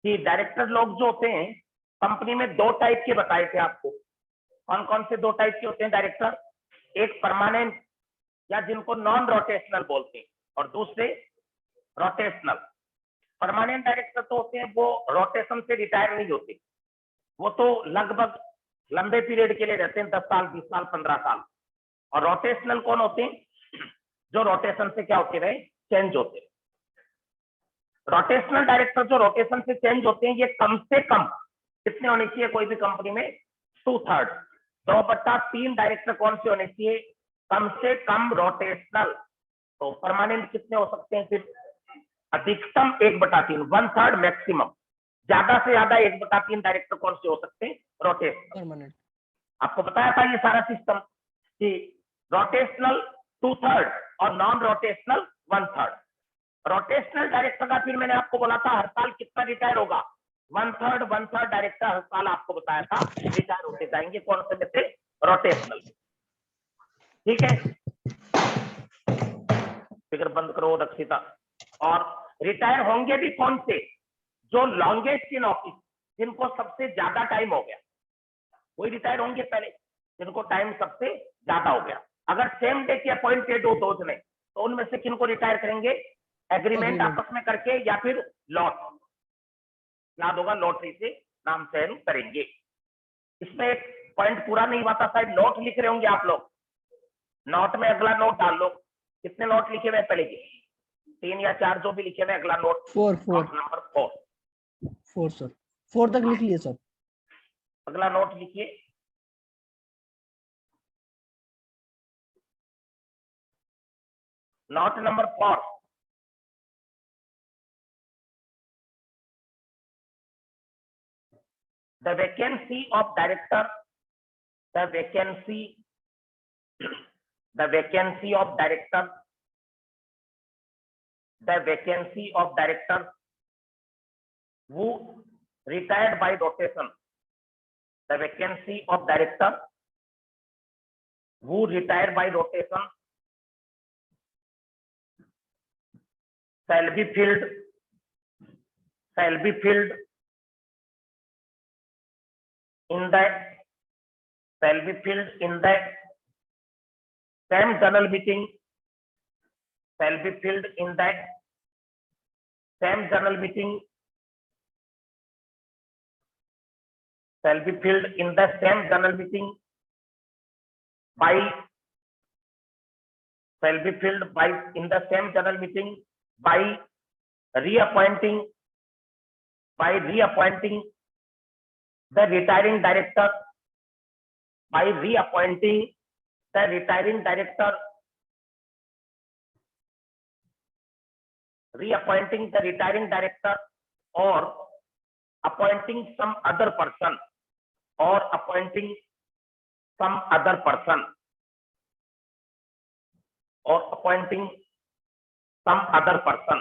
कि डायरेक्टर लोग जो होते हैं कंपनी में दो टाइप के बताए थे आपको। कौन कौन से दो टाइप के होते हैं डायरेक्टर? एक परमानेंट या जिनको नॉन रोटेशनल बोलते हैं, और दूसरे रोटेशनल। परमानेंट डायरेक्टर तो होते हैं वो रोटेशन से रिटायर नहीं होते, वो तो लगभग लंबे पीरियड के लिए रहते हैं, 10 साल 20 साल 15 साल। और रोटेशनल कौन होते हैं? जो रोटेशन से क्या होते रहे, चेंज होते हैं। रोटेशनल डायरेक्टर जो रोटेशन से चेंज होते हैं, ये कम से कम कितने होने चाहिए कोई भी कंपनी में? 2/3, 2/3 डायरेक्टर कौन से होने चाहिए? कम से कम रोटेशनल। तो परमानेंट कितने हो सकते हैं? फिर अधिकतम 1/3, 1/3 मैक्सिमम। ज्यादा से ज्यादा 1/3 डायरेक्टर कौन से हो सकते हैं? रोटेशनल। परमानेंट। आपको बताया था ये सारा सिस्टम कि रोटेशनल 2/3 और नॉन रोटेशनल 1/3। रोटेशनल डायरेक्टर का फिर मैंने आपको बोला था हर साल कितना रिटायर होगा? 1/3 डायरेक्टर हर साल आपको बताया था रिटायर होते जाएंगे। कौन से में से? रोटेशनल। ठीक है, फिगर बंद करो रक्षिता। और रिटायर होंगे भी कौन से? जो लॉन्गेस्ट इन ऑफिस, जिनको सबसे ज्यादा टाइम हो गया, वही रिटायर होंगे पहले, जिनको टाइम सबसे ज्यादा हो गया। अगर सेम डे की अपॉइंटेड हो दो जने, तो उनमें से किनको रिटायर करेंगे? एग्रीमेंट आपस में करके या फिर लॉट, याद होगा, लॉटरी से नाम चयन करेंगे। इसमें एक पॉइंट पूरा नहीं हुआ था, शायद नोट लिख रहे होंगे आप लोग। नोट में अगला नोट डाल लो। कितने नोट लिखे हुए पहले के? 3 या 4 जो भी लिखे हुए। अगला नोट 4 नंबर 4 सर, 4 तक लिख लिए सर। अगला नोट लिखिए। Note number 4, the vacancy of director, the vacancy of director, the vacancy of director who retired by rotation, the vacancy of director who retired by rotation shall be filled in the same general meeting, shall be filled in that same general meeting, shall be filled in the same general meeting by, shall be filled by in the same general meeting by reappointing the retiring director, by reappointing the retiring director, reappointing the retiring director, or appointing some other person, or appointing some other person, or appointing some other person,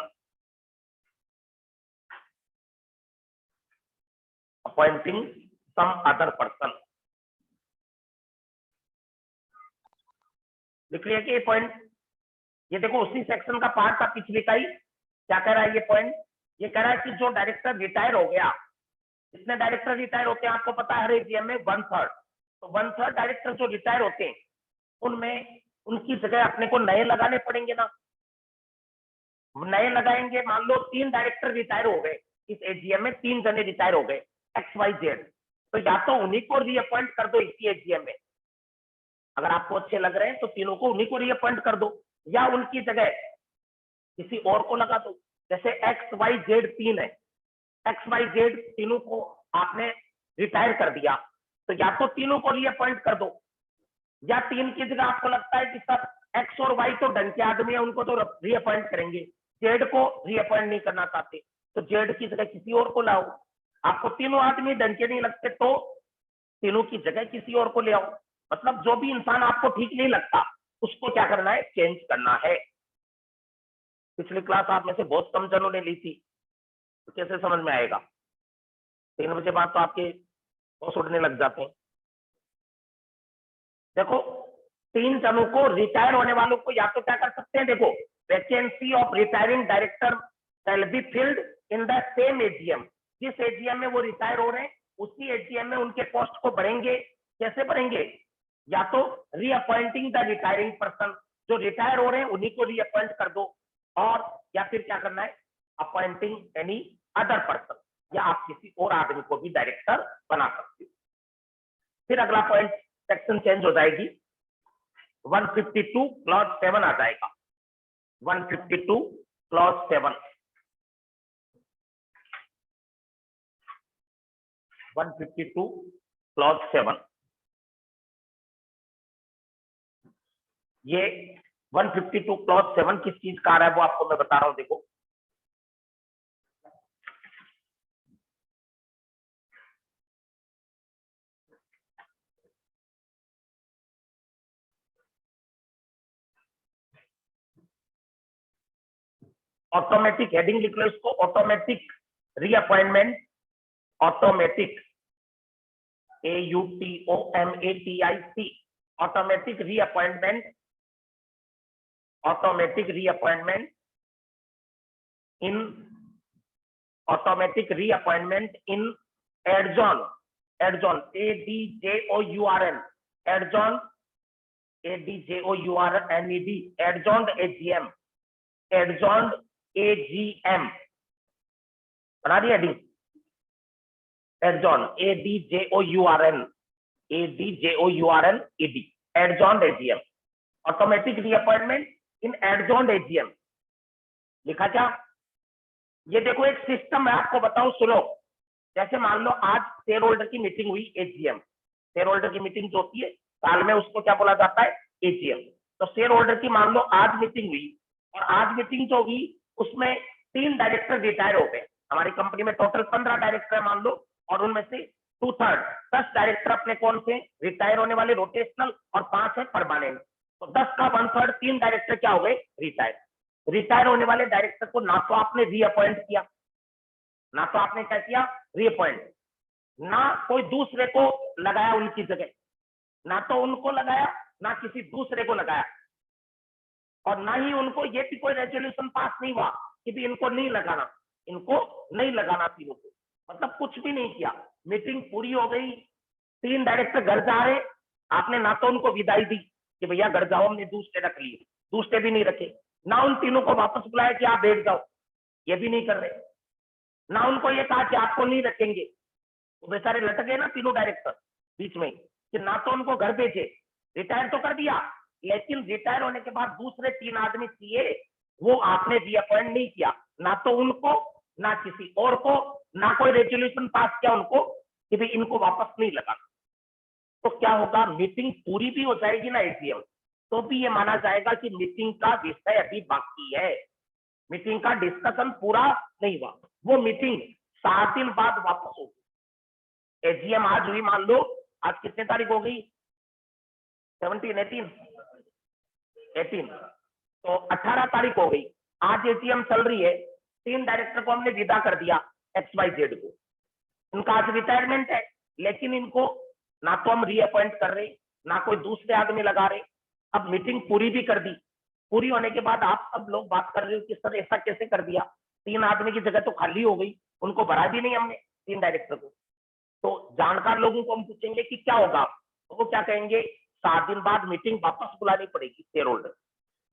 appointing some other person। लिख लिया कि ये point, ये देखो उसी section का part था पिछले का ही। क्या कह रहा है ये पॉइंट? ये कह रहा है कि जो डायरेक्टर रिटायर हो गया, कितने डायरेक्टर रिटायर होते हैं आपको पता है हर एजीएम में? 1/3। तो 1/3 डायरेक्टर जो रिटायर होते हैं, उनमें उनकी जगह अपने को नए लगाने पड़ेंगे ना। नए लगाएंगे, मान लो 3 डायरेक्टर रिटायर हो गए इस एजीएम में, 3 जने रिटायर हो गए XYZ, तो या तो उन्हीं को रीअपॉइंट कर दो इसी एजीएम में, अगर आपको अच्छे लग रहे हैं तो तीनों को उन्हीं को रीअपॉइंट कर दो, या उनकी जगह किसी और को लगा दो। जैसे XYZ 3 है, XYZ तीनों को आपने रिटायर कर दिया, तो या तो तीनों को रीअपॉइंट कर दो, या 3 की जगह आपको लगता है कि सर X और Y तो ढंग के आदमी है, उनको तो रीअपॉइंट करेंगे, Z को रीअपॉइंट नहीं करना चाहते, तो Z की जगह किसी और को लाओ। आपको तीनों आदमी ढंग के नहीं लगते तो तीनों की जगह किसी और को ले आओ। मतलब जो भी इंसान आपको ठीक नहीं लगता उसको क्या करना है? चेंज करना है। पिछली क्लास आप में से बहुत कम जनों ने ली थी, तो कैसे समझ में आएगा? 3 बजे बाद तो आपके होश उड़ने लग जाते हैं। देखो 3 जनों को, रिटायर होने वालों को या तो क्या कर सकते हैं, देखो vacancy of retiring director shall be filled in the same AGM, जिस एजीएम में वो रिटायर हो रहे हैं उसी एजीएम में उनके पोस्ट को बढ़ेंगे। कैसे बढ़ेंगे? या तो रीअपॉइंटिंग द रिटायरिंग पर्सन, जो रिटायर हो रहे हैं उन्हीं को रीअपॉइंट कर दो, और या फिर क्या करना है, अपॉइंटिंग एनी अदर पर्सन, या आप किसी और आदमी को भी डायरेक्टर बना सकते हो। फिर अगला पॉइंट, सेक्शन चेंज हो जाएगी, 152 क्लॉज 7 आ जाएगा। 152 क्लॉज 7, 152 क्लॉज 7, ये 152 क्लॉज 7 किस चीज का आ रहा है वो आपको मैं बता रहा हूं। देखो, ऑटोमेटिक हेडिंग लिख लो इसको, automatic reappointment, automatic AUTOMATIC, automatic reappointment, automatic reappointment इन, ऑटोमेटिक रीअपॉइंटमेंट इन adjourn, adjourn ADJOURN, adjourn ADJOURNED, एडजॉन्ड AGM, एडजॉन्ड AGM, बना दी heading, adjourn ADJOURNED, एडजॉन्ड AGM, automatic reappointment इन एडजॉन्ड AGM। लिखा क्या? ये देखो एक सिस्टम है, आपको बताऊं, सुनो। जैसे मान लो आज शेयर होल्डर की मीटिंग हुई, एजीएम, शेयर होल्डर की मीटिंग जो होती है साल में उसको क्या बोला जाता है, एजीएम। तो शेयर होल्डर की मान लो आज मीटिंग हुई, और आज मीटिंग जो हुई उसमें 3 डायरेक्टर रिटायर हो गए। हमारी कंपनी में टोटल 15 डायरेक्टर मान लो, और उनमें से 2/3 10 डायरेक्टर अपने कौन से रिटायर होने वाले रोटेशनल, और 5 है परमानेंट। तो 10 का 1/3 3 डायरेक्टर क्या हो गए, रिटायर। रिटायर होने वाले डायरेक्टर को ना तो आपने रीअपॉइंट किया, ना तो आपने क्या किया, रीअपॉइंट, ना कोई दूसरे को लगाया उनकी जगह, ना तो उनको लगाया ना किसी दूसरे को लगाया, और ना ही उनको ये भी कोई रेजोल्यूशन पास नहीं हुआ कि भी इनको नहीं लगाना, इनको नहीं लगाना तीनों को, मतलब कुछ भी नहीं किया। मीटिंग पूरी हो गई, 3 डायरेक्टर घर जा रहे, आपने ना तो उनको विदाई दी कि भैया घर जाओ, हमने दूसरे रख लिए, दूसरे भी नहीं रखे, ना उन तीनों को वापस बुलाया कि आप बैठ जाओ, ये भी नहीं कर रहे, ना उनको ये कहा कि आपको नहीं रखेंगे। तो बेचारे लटक गए ना तीनों डायरेक्टर बीच में, कि ना तो उनको घर भेजे, रिटायर तो कर दिया, लेकिन रिटायर होने के बाद दूसरे 3 आदमी चाहिए, वो आपने रीअपॉइंट नहीं किया, ना तो उनको ना किसी और को, ना कोई रेजोल्यूशन पास किया उनको कि भाई इनको वापस नहीं लगाना। तो क्या होगा, मीटिंग पूरी भी हो जाएगी ना एजीएम, तो भी ये माना जाएगा कि मीटिंग का विषय अभी बाकी है, मीटिंग का डिस्कशन पूरा नहीं हुआ। वो मीटिंग 7 दिन बाद वापस होगी। एजीएम आज हुई, मान लो आज कितने तारीख हो गई, 17 18, तो 18 तारीख हो गई, आज एजीएम चल रही है, 3 डायरेक्टर को हमने विदा कर दिया XYZ को, इनका आज रिटायरमेंट है, लेकिन इनको ना तो हम रीअपॉइंट कर रहे, ना कोई दूसरे आदमी लगा रहे। अब मीटिंग पूरी भी कर दी, पूरी होने के बाद आप सब लोग बात कर रहे हो कि सर ऐसा कैसे कर दिया, 3 आदमी की जगह तो खाली हो गई, उनको बढ़ा भी नहीं हमने 3 डायरेक्टर को। तो जानकार लोगों को हम पूछेंगे कि क्या होगा, तो वो क्या कहेंगे, 7 दिन बाद मीटिंग वापस बुलानी पड़ेगी शेयर होल्डर,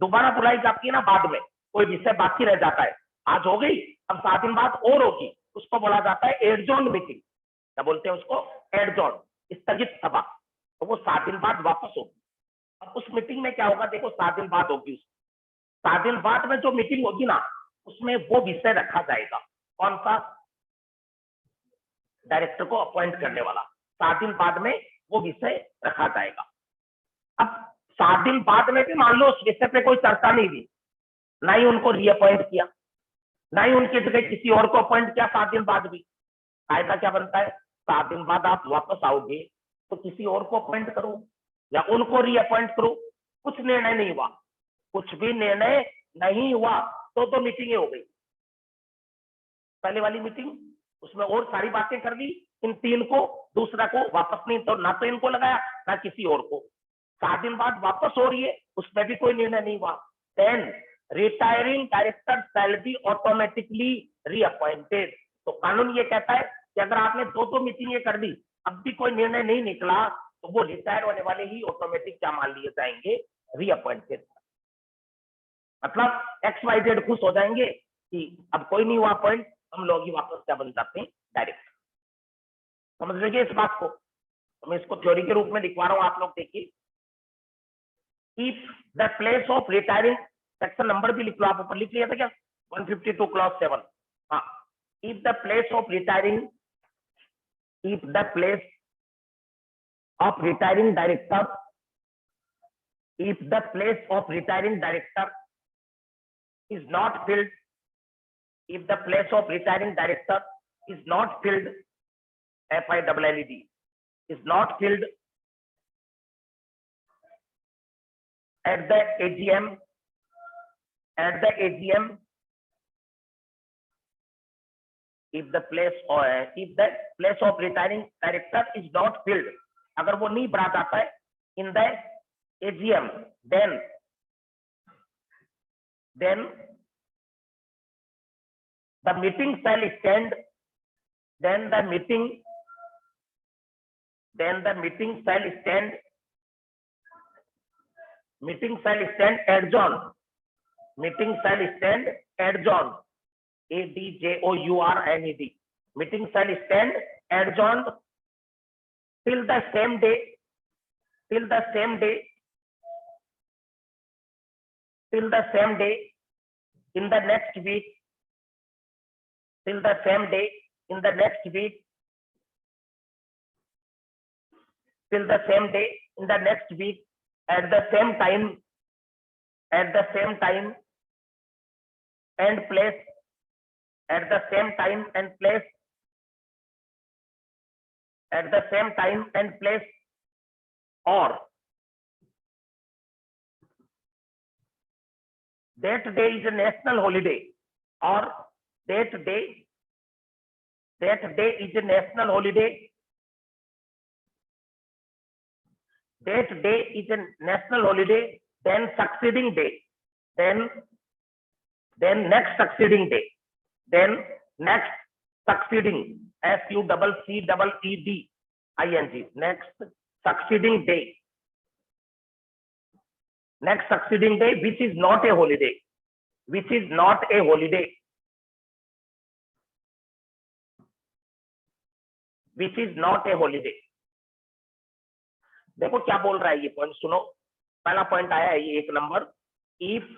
दोबारा बुलाई जाती है ना, बाद में कोई विषय बाकी रह जाता है, आज हो गई, अब 7 दिन बाद और होगी, उसको बोला जाता है एडजॉर्न मीटिंग। क्या बोलते हैं उसको, एडजॉर्न, स्थगित सभा। तो वो 7 दिन बाद वापस होगी। अब उस मीटिंग में क्या होगा, देखो 7 दिन बाद होगी, 7 दिन बाद में जो मीटिंग होगी ना, उसमें वो विषय रखा जाएगा, कौन सा, डायरेक्टर को अपॉइंट करने वाला, 7 दिन बाद में वो विषय रखा जाएगा। अब 7 दिन बाद में भी मान लो उस विषय पे कोई चर्चा नहीं हुई, ना ही उनको रीअपॉइंट किया, ना ही उनकी जगह किसी और को अपॉइंट किया, 7 दिन बाद भी कायदा क्या बनता है, 7 दिन बाद आप वापस आओगे तो किसी और को अपॉइंट करो या उनको रीअपॉइंट करो। कुछ निर्णय नहीं हुआ, कुछ भी निर्णय नहीं हुआ, तो मीटिंगें हो गई। पहले वाली मीटिंग उसमें और सारी बातें कर दी, इन 3 को, दूसरा को वापस नहीं, तो ना तो इनको लगाया ना किसी और को। 7 दिन बाद वापस हो रही है, उसमें भी कोई निर्णय नहीं हुआ। Then retiring director shall be automatically reappointed, तो तो कानून ये कहता है कि अगर आपने दो मीटिंगें कर दी, अब भी कोई निर्णय नहीं निकला, तो वो रिटायर होने वाले ही ऑटोमेटिक क्या मान लिए जाएंगे, रीअपॉइंटेड। मतलब XYZ खुश हो जाएंगे कि अब कोई नहीं हुआ अपॉइंट, हम लोग ही वापस क्या बन जाते हैं, डायरेक्ट। समझ लीजिए इस बात को। तो मैं इसको थ्योरी के रूप में लिखवा रहा हूं, आप लोग देखिए। If the place of retiring, section number भी लिख लो, आप ऊपर लिख लिया था क्या, 152 क्लॉज 7। हाँ, if the place of retiring, if the place of retiring director, if the place of retiring director is not filled, if the place of retiring director is not filled, FILLED, is not filled at the AGM, at the AGM, if the place of retiring director is not filled, अगर वो नहीं भरा जाता है in the AGM, then the meeting shall stand, then the meeting shall stand adjourned, meeting shall stand adjourned, ADJOURNED, meeting shall stand adjourned till the same day, in the next week, till the same day in the next week, at the same time and place, at the same time and place, or that day is a national holiday, or that day is a national holiday, then succeeding day, then next succeeding day, next succeeding, SUCCEEDING, next succeeding day, which is not a holiday, देखो क्या बोल रहा है ये point, सुनो। पहला point आया है ये 1 number, if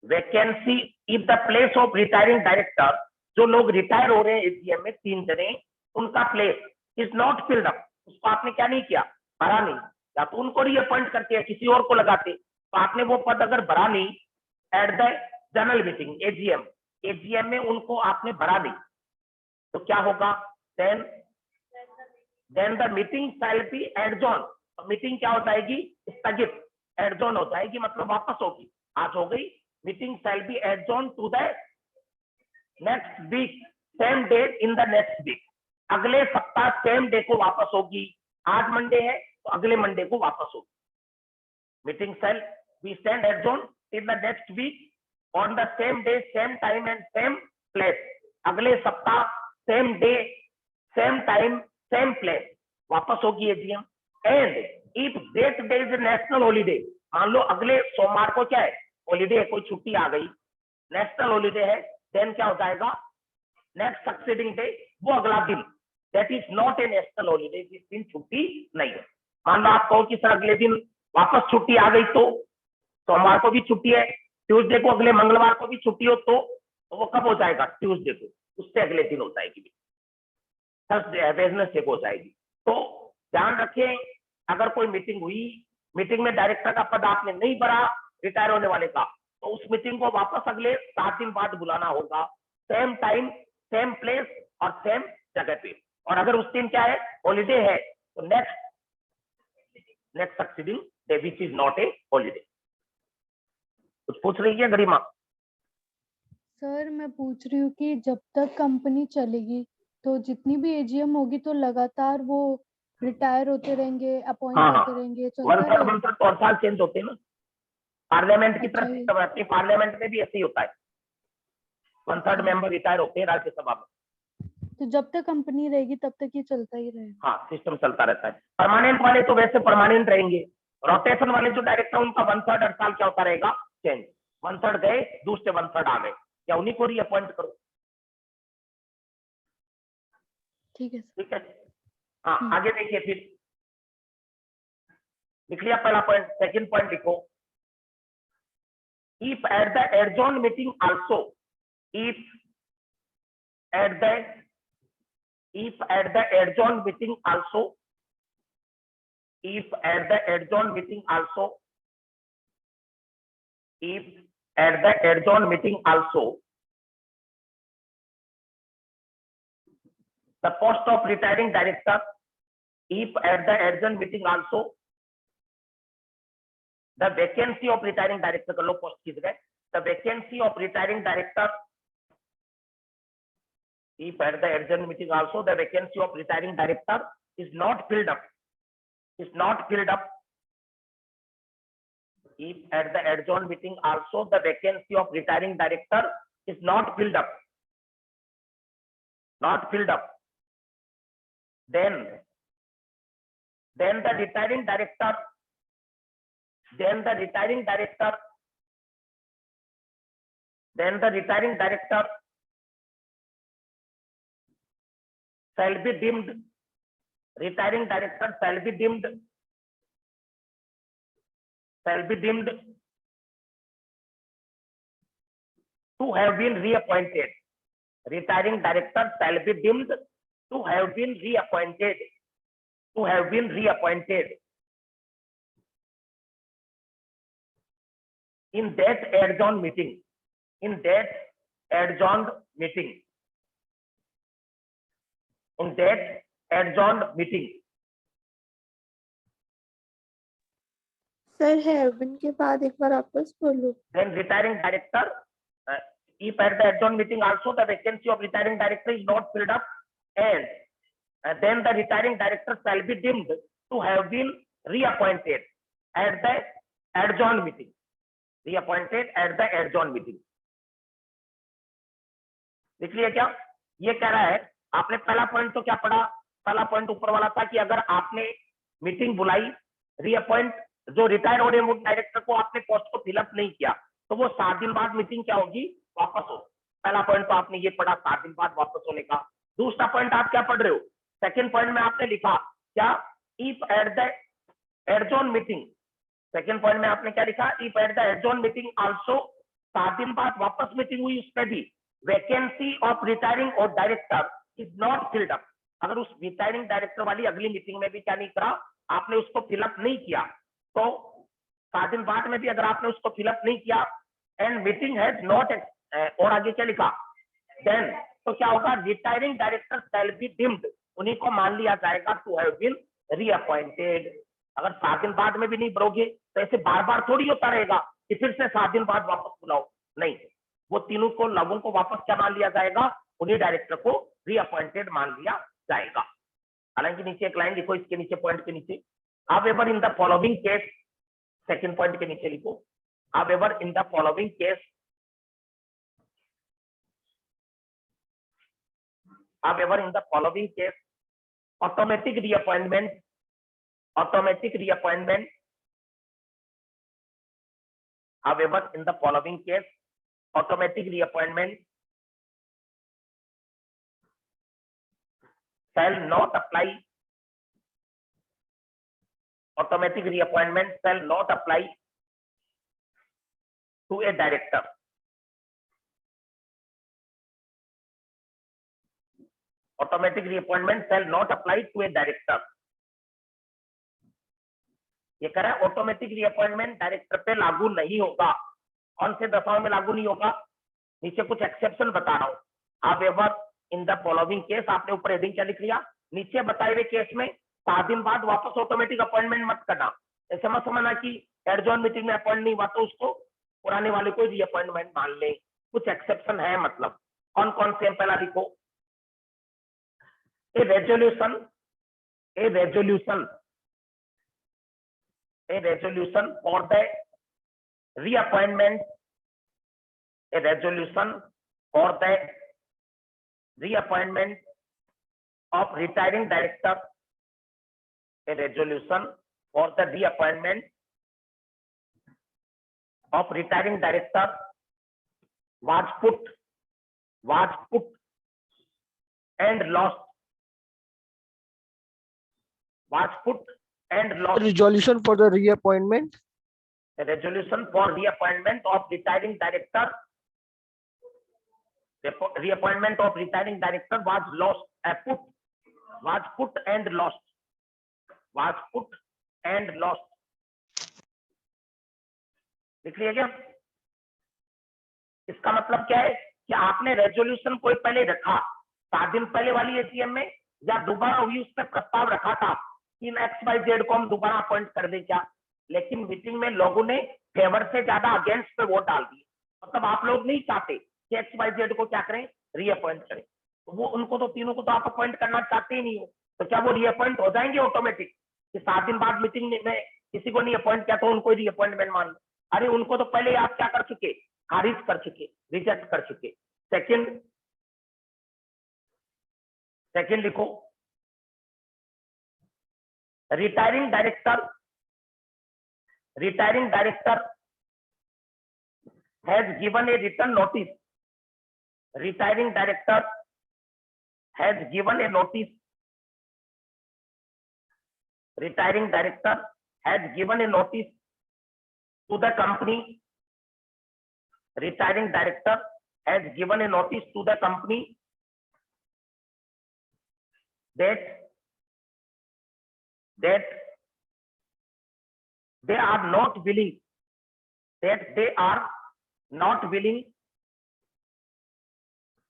vacancy, if the place of retiring director, जो लोग रिटायर हो रहे हैं एजीएम में 3 जने, उनका place is not filled up, उसको आपने क्या नहीं किया, भरा नहीं, या तो उनको रीअपॉइंट करते हैं, किसी और को लगाते, तो आपने वो पद अगर भरा नहीं at the general meeting AGM में उनको आपने भरा नहीं, तो क्या होगा, then the meeting shall be adjourn, meeting क्या हो जाएगी, स्थगित, एडजॉर्न हो जाएगी, मतलब वापस होगी, आज हो गई, meeting shall be adjourn to the next week, same date in the next week, अगले सप्ताह सेम डे को वापस होगी, आज मंडे है तो अगले मंडे को वापस होगी, meeting shall be stand adjourn in the next week on the same day, same time and same place, अगले सप्ताह same day, same time, same place वापस होगी AGM. And if that day is national holiday, मान लो अगले सोमवार को क्या है, हॉलीडे है, कोई छुट्टी आ गई, नेशनल हॉलीडे है, देन क्या हो जाएगा, नेक्स्ट सक्सीडिंग डे, वो अगला दिन, that is not a national holiday, जिस दिन छुट्टी नहीं है। मान लो आप कहो कि सर अगले दिन वापस छुट्टी आ गई, तो सोमवार को भी छुट्टी है, ट्यूसडे को, अगले मंगलवार को भी छुट्टी हो, तो वो कब हो जाएगा, ट्यूसडे को, उससे अगले दिन हो जाएगी, थर्सडे वेडनेसडे को हो जाएगी। तो ध्यान रखें, अगर कोई मीटिंग हुई, मीटिंग में डायरेक्टर का पद आपने नहीं भरा रिटायर होने वाले का, तो उस मीटिंग को वापस अगले 7 दिन बाद बुलाना होगा, सेम टाइम, सेम प्लेस और सेम जगह पे, और अगर उस दिन क्या है, हॉलीडे है, तो next succeeding day which is not a holiday. कुछ पूछ रही है गरिमा? सर मैं पूछ रही हूँ कि जब तक कंपनी चलेगी तो जितनी भी एजीएम होगी तो लगातार वो रिटायर होते रहेंगे, अपॉइंट होते रहेंगे, चलता रहेगा। और साल चेंज होते हैं ना, पार्लियामेंट की तरफ अच्छा, से, पार्लियामेंट में भी ऐसे ही होता है, 1/3 मेंबर रिटायर होते हैं राज्यसभा में, तो जब तक कंपनी रहेगी तब तक ये चलता ही रहेगा। हाँ, सिस्टम चलता रहता है। परमानेंट वाले तो वैसे परमानेंट रहेंगे, रोटेशन वाले जो डायरेक्टर उनका 1/3 हर साल क्या होता रहेगा, चेंज। 1/3 गए, दूसरे 1/3 आ गए, या उन्हीं को रीअपॉइंट करो। ठीक है सर। ठीक है, हाँ आगे देखिए फिर। लिख लिया पहला पॉइंट, सेकंड पॉइंट लिखो। If at the adjourn meeting also, if at the adjourned meeting also, if at the adjourned meeting also, if at the adjourned meeting also the post of retiring director, if at the adjourned meeting also the vacancy of retiring director, कर लो post की जगह, the vacancy of retiring director, if at the adjourned meeting also the vacancy of retiring director is not filled up, is not filled up, if at the adjourned meeting also the vacancy of retiring director is not filled up, not filled up, then the retiring director, then the retiring director shall be deemed, retiring director shall be deemed to have been reappointed. Retiring director shall be deemed to have been reappointed, to have been reappointed in that adjourned meeting, in that adjourned meeting, in that adjourned meeting. Sir हैवन के बाद एक बार वापस बोलो। Then retiring director, if at the adjourned meeting also the vacancy of retiring director is not filled up, and then the retiring director shall be deemed to have been reappointed at the adjourned meeting, reappointed at the adjourned meeting. देख लिया क्या ये कह रहा है? आपने पहला point तो क्या पढ़ा? पहला पॉइंट ऊपर वाला था कि अगर आपने मीटिंग बुलाई, रीअपॉइंट, जो रिटायर हो रहे हैं डायरेक्टर को आपने पोस्ट को फिलअप नहीं किया, तो वो 7 दिन बाद मीटिंग क्या होगी, वापस हो। पहला पॉइंट तो आपने ये पढ़ा 7 दिन बाद वापस होने का। दूसरा पॉइंट आप क्या पढ़ रहे हो? सेकंड पॉइंट में आपने लिखा क्या, if at the adjourn meeting, second point में आपने क्या लिखा, if at the adjourn meeting also, 7 दिन बाद वापस मीटिंग हुई, उसमें भी वैकेंसी ऑफ रिटायरिंग और director is not filled up, अगर उस रिटायरिंग डायरेक्टर वाली अगली मीटिंग में भी क्या नहीं करा, आपने उसको फिलअप नहीं किया, तो 7 दिन बाद में भी अगर आपने उसको फिलअप नहीं किया, एंड मीटिंग हैज नॉट, और आगे क्या लिखा, देन तो क्या होगा, retiring director shall be deemed, उन्हीं को मान लिया जाएगा टू हैव बीन रीअपॉइंटेड। अगर 7 दिन बाद में भी नहीं भरोगे तो ऐसे बार बार थोड़ी होता रहेगा कि फिर से 7 दिन बाद वापस बुलाओ, नहीं, वो तीनों को, लोगों को वापस क्या मान लिया जाएगा, उन्हीं डायरेक्टर को रीअपॉइंटेड मान लिया जाएगा। हालांकि नीचे एक लाइन लिखो, इसके नीचे पॉइंट के नीचे, however in the following case, second point के नीचे लिखो, however in the following case, however in the following case, automatic reappointment, however in the following case, automatic reappointment shall not apply, automatic reappointment shall not apply to a director, automatic reappointment shall not apply to a director। ये कह रहा है automatic reappointment director पे लागू नहीं होगा। कौन से दफाओं में लागू नहीं होगा, नीचे कुछ एक्सेप्शन बता रहा हूं। However in the following case, आपने ऊपर हेडिंग क्या लिख लिया, नीचे बताए हुए केस में 7 दिन बाद वापस ऑटोमेटिक अपॉइंटमेंट मत करना। ऐसा मत समझना कि एडजॉर्न मीटिंग में अपॉइंट नहीं हुआ तो उसको पुराने वाले को रीअपॉइंटमेंट मान ले, कुछ एक्सेप्शन है। मतलब कौन कौन से, पहला लिखो, ए resolution for the reappointment, a resolution for the reappointment of retiring director, a resolution for the reappointment of retiring director was put and lost. Was put and lost. Resolution for the reappointment. A resolution for reappointment of retiring director. The reappointment of retiring director was lost. Was put and lost. Was put and lost. लिख लिया क्या? इसका मतलब क्या है कि आपने resolution कोई पहले रखा 7 दिन पहले वाली एजीएम में, या दोबारा भी उस पर प्रस्ताव रखा था कि XYZ को हम दोबारा अपॉइंट कर दें क्या, लेकिन मीटिंग में लोगों ने फेवर से ज्यादा अगेंस्ट पे वोट डाल दिए। मतलब आप लोग नहीं चाहते कि XYZ को क्या करें, रीअपॉइंट करें। तो वो उनको तो तीनों को तो आप अपॉइंट करना चाहते ही नहीं हो, तो क्या वो रीअपॉइंट हो जाएंगे ऑटोमेटिक कि 7 दिन बाद मीटिंग में किसी को नहीं अपॉइंट किया तो उनको रीअपॉइंटमेंट मान लो? अरे उनको तो पहले आप क्या कर चुके, खारिज कर चुके, रिजेक्ट कर चुके। सेकंड लिखो, retiring director has given a written notice. Retiring director has given a notice. Retiring director has given a notice to the company. Retiring director has given a notice to the company that they are not willing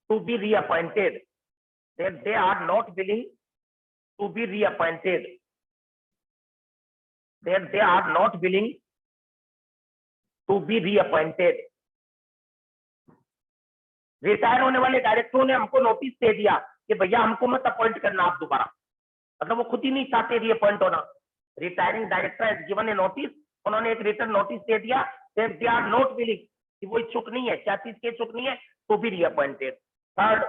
to be reappointed. That they are not willing to be reappointed. That they are not willing to be reappointed. Retire होने वाले डायरेक्टरों ने हमको notice दे दिया कि भैया हमको मत appoint करना आप दोबारा, मतलब वो खुद ही नहीं चाहते रीअपॉइंट होना। Retiring director has given A notice, उन्होंने एक रिटर्न नोटिस दे दिया that they are not willing, कि वो इच्छुक नहीं है, क्या चीज के इच्छुक नहीं है, तो भी reappointed. Third,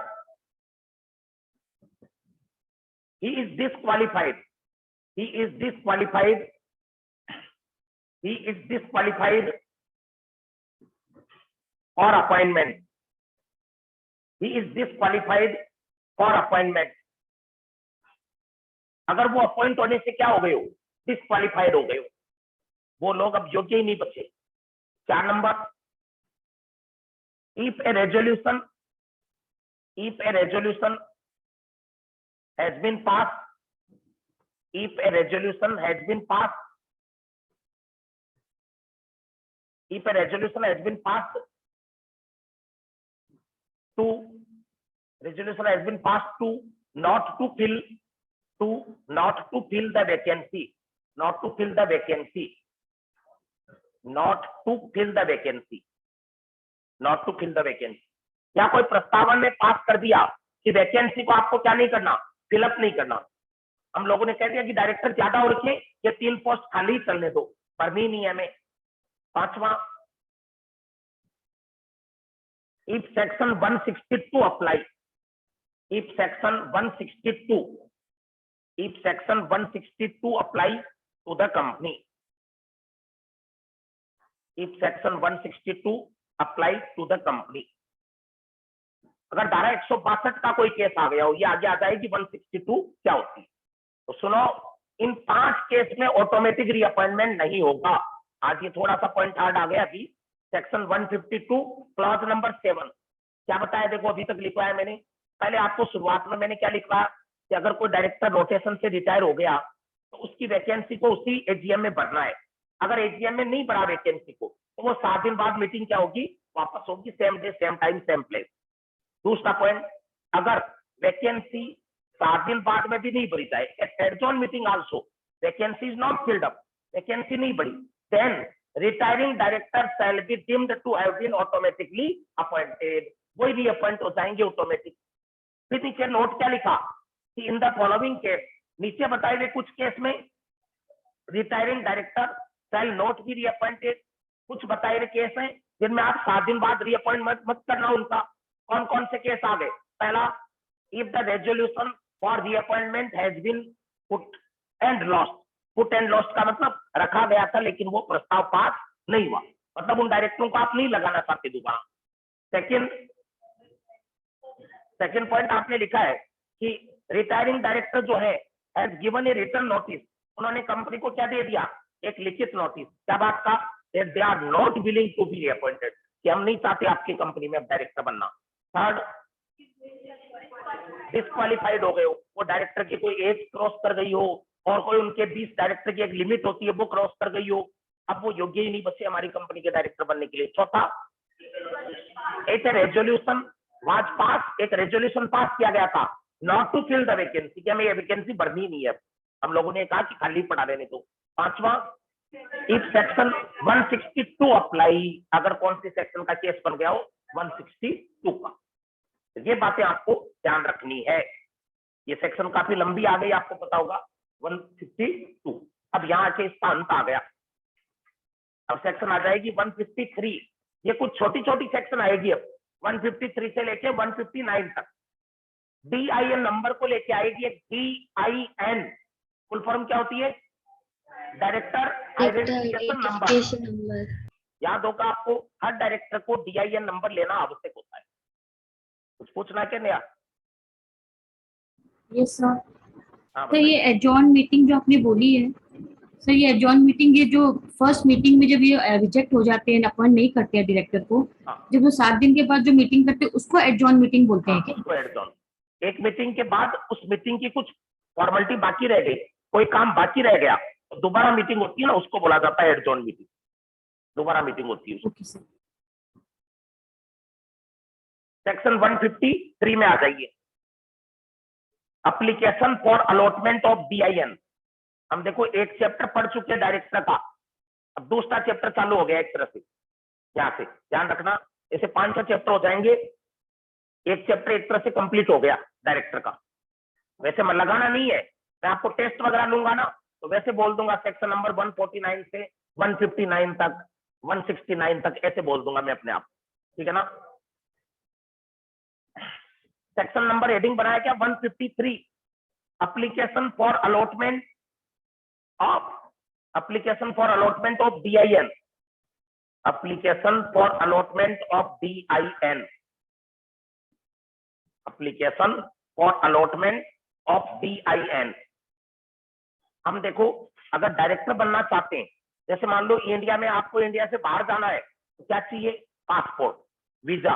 he is disqualified for appointment. He is disqualified for appointment. अगर वो अपॉइंट होने से क्या हो गए हो, डिस्क्वालिफाइड हो गए हो, वो लोग अब योग्य ही नहीं बचे। 4 number, if a resolution has been passed, not to fill the vacancy, क्या कोई प्रस्तावन में पास कर दिया कि वैकेंसी को आपको क्या नहीं करना, फिलअप नहीं करना। हम लोगों ने कह दिया कि डायरेक्टर ज्यादा हो रखे, ये 3 पोस्ट खाली ही चलने दो, पर नहीं नियम में। 5वां, if section 162 apply, if section 162 apply to the company, if section 162 apply to the company, अगर धारा 162 का कोई केस आ गया हो, ये आगे आ जाएगी 162 क्या होती है। तो सुनो, इन 5 केस में ऑटोमेटिक रीअपॉइंटमेंट नहीं होगा। आज ये थोड़ा सा पॉइंट हार्ड आ गया। अभी सेक्शन 152 क्लॉज नंबर 7 क्या बताया, देखो अभी तक लिखा है मैंने। पहले आपको शुरुआत में मैंने क्या लिखा कि अगर कोई डायरेक्टर रोटेशन से रिटायर हो गया तो उसकी वैकेंसी को उसी एजीएम में भरना है। अगर एजीएम में नहीं भरा वैकेंसी को तो वो 7 दिन बाद मीटिंग क्या होगी, वापस होगी, same day same time same place. दूसरा पॉइंट, अगर वैकेंसी 7 दिन बाद में भी नहीं भरी जाए, adjourned meeting also vacancy is not filled up, vacancy नहीं भरी, then retiring director shall be deemed to have been automatically appointed, वही रीअपॉइंट हो जाएंगे ऑटोमेटिक। फिर नीचे नोट क्या लिखा कि इन द फॉलोइंग केस, नीचे बताए गए कुछ केस में retiring director shall not be reappointed, कुछ बताए गए केस हैं जिनमें आप 7 दिन बाद रीअपॉइंट मत करना उनका। कौन कौन से केस आ गए? पहला, if the resolution for reappointment has been put and lost. Put and lost का मतलब रखा गया था लेकिन वो प्रस्ताव पास नहीं हुआ, मतलब उन डायरेक्टरों को आप नहीं लगाना चाहते दोबारा। सेकंड पॉइंट आपने लिखा है कि रिटायरिंग डायरेक्टर जो है has given a written notice, उन्होंने कंपनी को क्या दे दिया, एक लिखित नोटिस। क्या बात का, they are not willing to be reappointed, कि हम नहीं चाहते आपकी कंपनी में डायरेक्टर बनना। थर्ड, डिस्क्वालिफाइड हो गए हो, वो डायरेक्टर की कोई एज क्रॉस कर गई हो और कोई उनके 20 डायरेक्टर की एक लिमिट होती है वो क्रॉस कर गई हो, अब वो योग्य ही नहीं बचे हमारी कंपनी के डायरेक्टर बनने के लिए। चौथा, एक रेजोल्यूशन वाज पास, एक रेजोल्यूशन पास किया गया था not to fill the vacancy, कि हमें ये वैकेंसी भरनी नहीं है, हम लोगों ने कहा कि खाली पड़ा रहने दो। पांचवा, इफ सेक्शन 162 अप्लाई, अगर कौन सी सेक्शन का केस बन गया हो, 162 का। ये बातें आपको ध्यान रखनी है, ये सेक्शन काफी लंबी आ गई, आपको पता होगा 152। अब यहाँ के इसका अंत आ गया, अब सेक्शन आ जाएगी 153। ये कुछ छोटी छोटी सेक्शन आएगी अब 153 से लेके 159 तक। DIN नंबर को लेके आएगी एक DIN, फुल फॉर्म क्या होती है, डायरेक्टर आइडेंटिफिकेशन नंबर। याद होगा आपको, हर डायरेक्टर को DIN नंबर लेना आवश्यक होता है। कुछ पूछना क्या नया? Yes sir. हाँ, सर ये एडजॉर्न मीटिंग जो आपने बोली है, सर ये एडजॉर्न मीटिंग, ये जो फर्स्ट मीटिंग में जब ये रिजेक्ट हो जाते हैं, अपॉइंट नहीं करते हैं डायरेक्टर को, हाँ। जब वो 7 दिन के बाद जो मीटिंग करते हैं उसको एडजॉर्न मीटिंग बोलते हैं क्या? उसको एडजॉर्न, एक मीटिंग के बाद उस मीटिंग की कुछ फॉर्मेलिटी बाकी रह गई, कोई काम बाकी रह गया, तो दोबारा मीटिंग होती है ना, उसको बोला जाता है एडजॉर्न मीटिंग, दोबारा मीटिंग होती है। Okay sir. सेक्शन 153 में आ जाइए, application for allotment of DIN। हम देखो एक चैप्टर पढ़ चुके हैं डायरेक्टर का, अब दूसरा चैप्टर चालू हो गया एक तरह से, यहाँ से ध्यान रखना, ऐसे 5-6 चैप्टर हो जाएंगे, एक चैप्टर एक तरह से कंप्लीट हो गया डायरेक्टर का। वैसे मैं लगाना नहीं है, मैं आपको टेस्ट वगैरह लूंगा ना, तो वैसे बोल दूंगा सेक्शन नंबर 149 से 159 तक, 169 तक, ऐसे बोल दूंगा मैं अपने आप, ठीक है ना। सेक्शन नंबर हेडिंग बनाया क्या, 153, application for allotment of DIN, application for allotment of DIN, application for allotment of DIN। हम देखो अगर डायरेक्टर बनना चाहते हैं, जैसे मान लो इंडिया में आपको इंडिया से बाहर जाना है तो क्या चाहिए, पासपोर्ट, वीजा।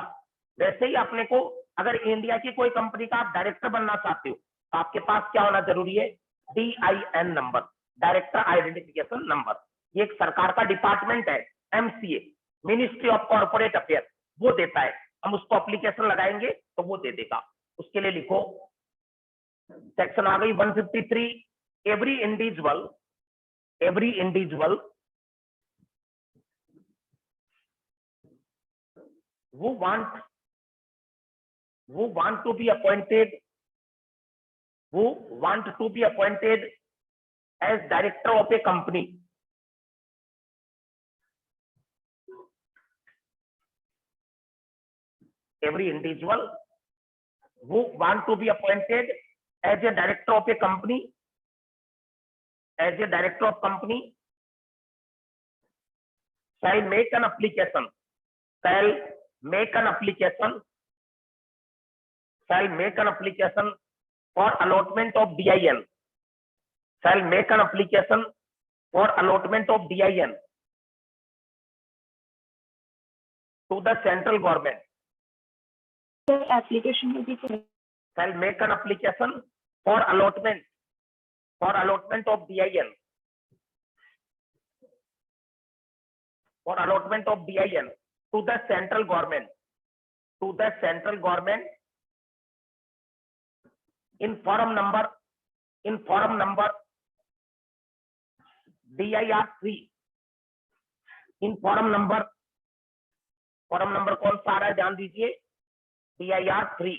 वैसे ही अपने को अगर इंडिया की कोई कंपनी का आप डायरेक्टर बनना चाहते हो तो आपके पास क्या होना जरूरी है, DIN number, director identification number. ये एक सरकार का डिपार्टमेंट है, MCA, ministry of corporate affair, वो देता है। हम उसको एप्लीकेशन लगाएंगे तो वो दे देगा। उसके लिए लिखो, सेक्शन आ गई 153, every individual who want to be appointed as director of a company, every individual who want to be appointed as a director of a company, shall make an application for allotment of DIN, to the central government, application में भी करें। shall make an application for allotment of DIN, to the central government, in form number DIR 3, in form number कौन सा आ रहा है, ध्यान दीजिए, DIR 3,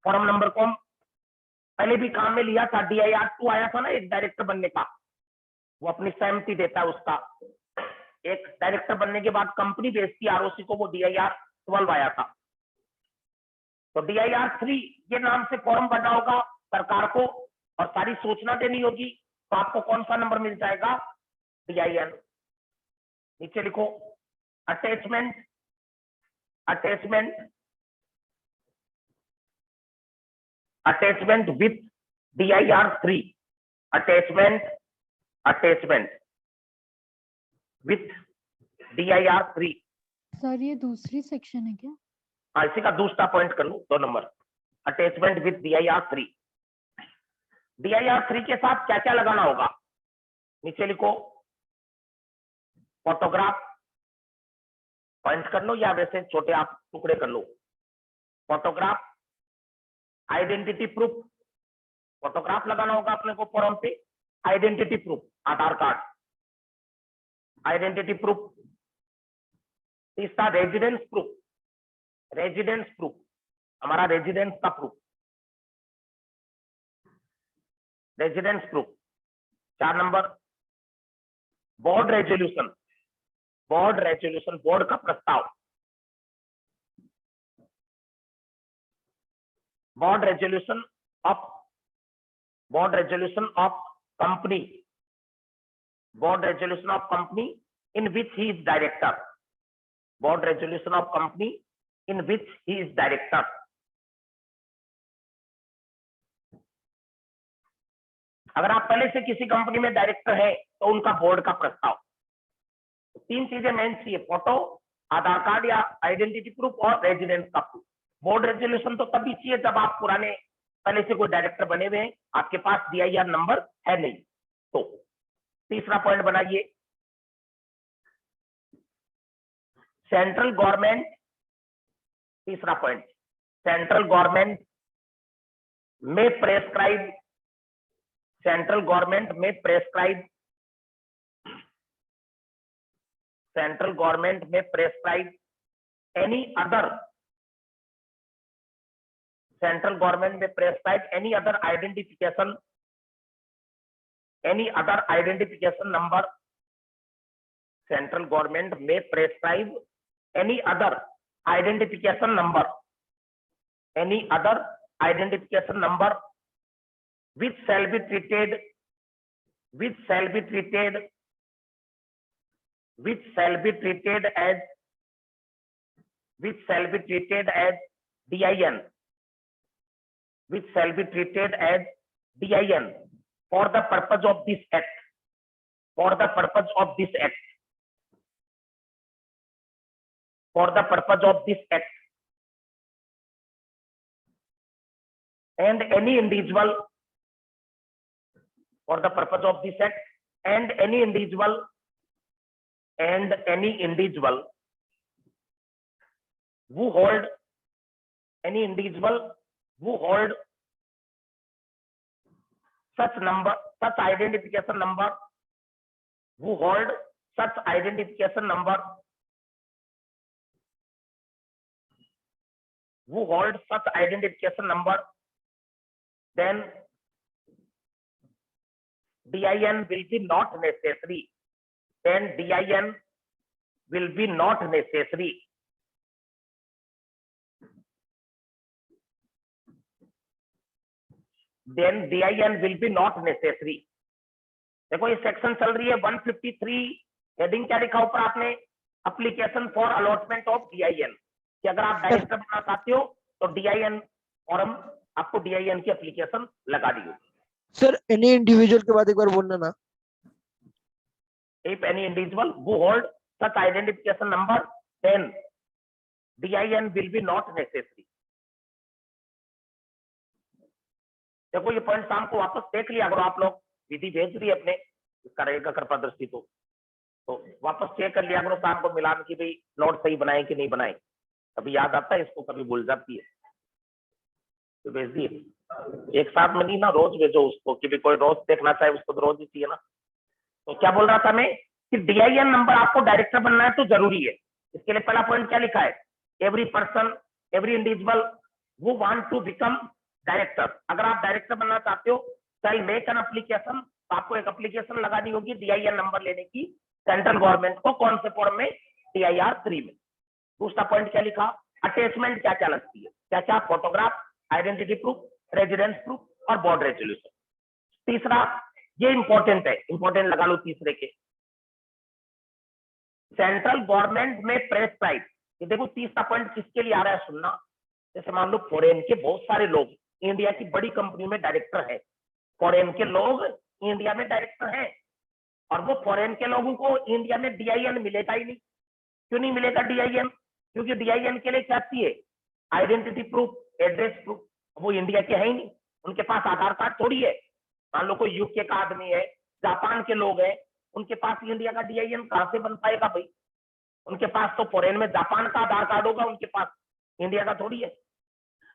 form number कौन पहले भी काम में लिया था, DIR 2 आया था ना एक डायरेक्टर बनने का, वो अपनी सहमति देता है उसका। एक डायरेक्टर बनने के बाद कंपनी भेजती ROC को, वो DIR 12 आया था। तो DIR3 ये नाम से फॉर्म भरना होगा सरकार को और सारी सूचना देनी होगी, तो आपको कौन सा नंबर मिल जाएगा? DIN। नीचे लिखो attachment, attachment, attachment with DIR3, attachment, attachment with DIR3। Sir ये दूसरी सेक्शन है क्या? हाँ, इसी का दूसरा पॉइंट कर लो, 2 number, attachment with DIR3। DIR3 के साथ क्या क्या लगाना होगा? नीचे लिखो फोटोग्राफ, पॉइंट कर लो या वैसे छोटे आप टुकड़े कर लो। फोटोग्राफ, आइडेंटिटी प्रूफ, फोटोग्राफ लगाना होगा अपने को फॉर्म पे। आइडेंटिटी प्रूफ, आधार कार्ड, आइडेंटिटी प्रूफ। तीसरा रेजिडेंस प्रूफ, रेजिडेंस प्रूफ, हमारा रेजिडेंस का proof, residence proof. 4 number board resolution, board resolution, board का प्रस्ताव, board resolution of, board resolution of company, board resolution of company in which he is director, board resolution of company in which he is director. अगर आप पहले से किसी company में director है तो उनका बोर्ड का प्रस्ताव। 3 चीजें मेन चाहिए, फोटो, आधार कार्ड या आइडेंटिटी प्रूफ और रेजिडेंस का प्रूफ। बोर्ड रेजोल्यूशन तो तभी चाहिए जब आप पुराने पहले से कोई डायरेक्टर बने हुए हैं, आपके पास DIR नंबर है नहीं तो। तीसरा पॉइंट बनाइए, सेंट्रल गवर्नमेंट, तीसरा पॉइंट, सेंट्रल गवर्नमेंट में प्रेस्क्राइब, सेंट्रल गवर्नमेंट में प्रेस्क्राइब, सेंट्रल गवर्नमेंट में prescribe any other, central government में prescribe any other identification, any other identification number, central government में prescribe any other identification number, any other identification number which shall be treated, which shall be treated, which shall be treated as, which shall be treated as DIN, which shall be treated as DIN for the purpose of this act, for the purpose of this act, for the purpose of this act, and any individual, for the purpose of this act, and any individual, and any individual who hold, any individual who hold such number, such identification number, who hold such identification number, who hold such identification number, then DIN will be not necessary, then DIN will be not necessary, then DIN will be not necessary। देखो ये section चल रही है 153, heading क्या लिखा ऊपर आपने? Application for allotment of DIN, कि अगर आप डायरेक्टर बनना चाहते हो तो DIN फॉर्म, आपको DIN की एप्लीकेशन लगा दी होगी। सर एनी इंडिविजुअल के बाद एक बार बोलना ना। If any individual who hold such identification number, then DIN will be not necessary। देखो ये पॉइंट शाम को वापस देख लिया अगर आप लोग, विधि भेज रही है अपने, इसका रहेगा कृपा दृष्टि तो वापस चेक कर लिया करो शाम को मिलान की भाई नोट सही बनाए कि नहीं बनाए। कभी याद आता है इसको, कभी भूल जाती है, तो भेज दिए एक साथ में नहीं ना, रोज भेजो उसको, कि भी कोई रोज देखना चाहे उसको तो रोज ही चाहिए ना। तो क्या बोल रहा था मैं कि DIN नंबर आपको डायरेक्टर बनना है तो जरूरी है। इसके लिए पहला पॉइंट क्या लिखा है? Every person, every individual who want to become director, अगर आप डायरेक्टर बनना चाहते हो shall make an application, तो आपको एक एप्लीकेशन लगानी होगी DIN नंबर लेने की सेंट्रल गवर्नमेंट को। कौन से फॉर्म में? DIR3 में। दूसरा पॉइंट क्या लिखा? अटैचमेंट क्या क्या लगती है? क्या क्या? Photograph, identity proof, residence proof और बोर्ड रेजोल्यूशन। तीसरा, ये इंपॉर्टेंट है, इंपॉर्टेंट लगा लो तीसरे के, सेंट्रल गवर्नमेंट में प्रेस प्राइस। ये देखो तीसरा पॉइंट किसके लिए आ रहा है सुनना। जैसे मान लो फॉरेन के बहुत सारे लोग इंडिया की बड़ी कंपनी में डायरेक्टर है, फॉरेन के लोग इंडिया में डायरेक्टर हैं, और वो फॉरेन के लोगों को इंडिया में DIN मिलेगा ही नहीं। क्यों नहीं मिलेगा DIN? क्योंकि DIN के लिए क्या चाहिए? Identity proof, address proof. वो इंडिया के है ही नहीं, उनके पास आधार कार्ड थोड़ी है। मान लो कोई यूके का आदमी है, जापान के लोग हैं, उनके पास इंडिया का DIN कहां से बन पाएगा भाई? उनके पास तो फॉरेन में जापान का आधार कार्ड होगा, उनके पास इंडिया का थोड़ी है।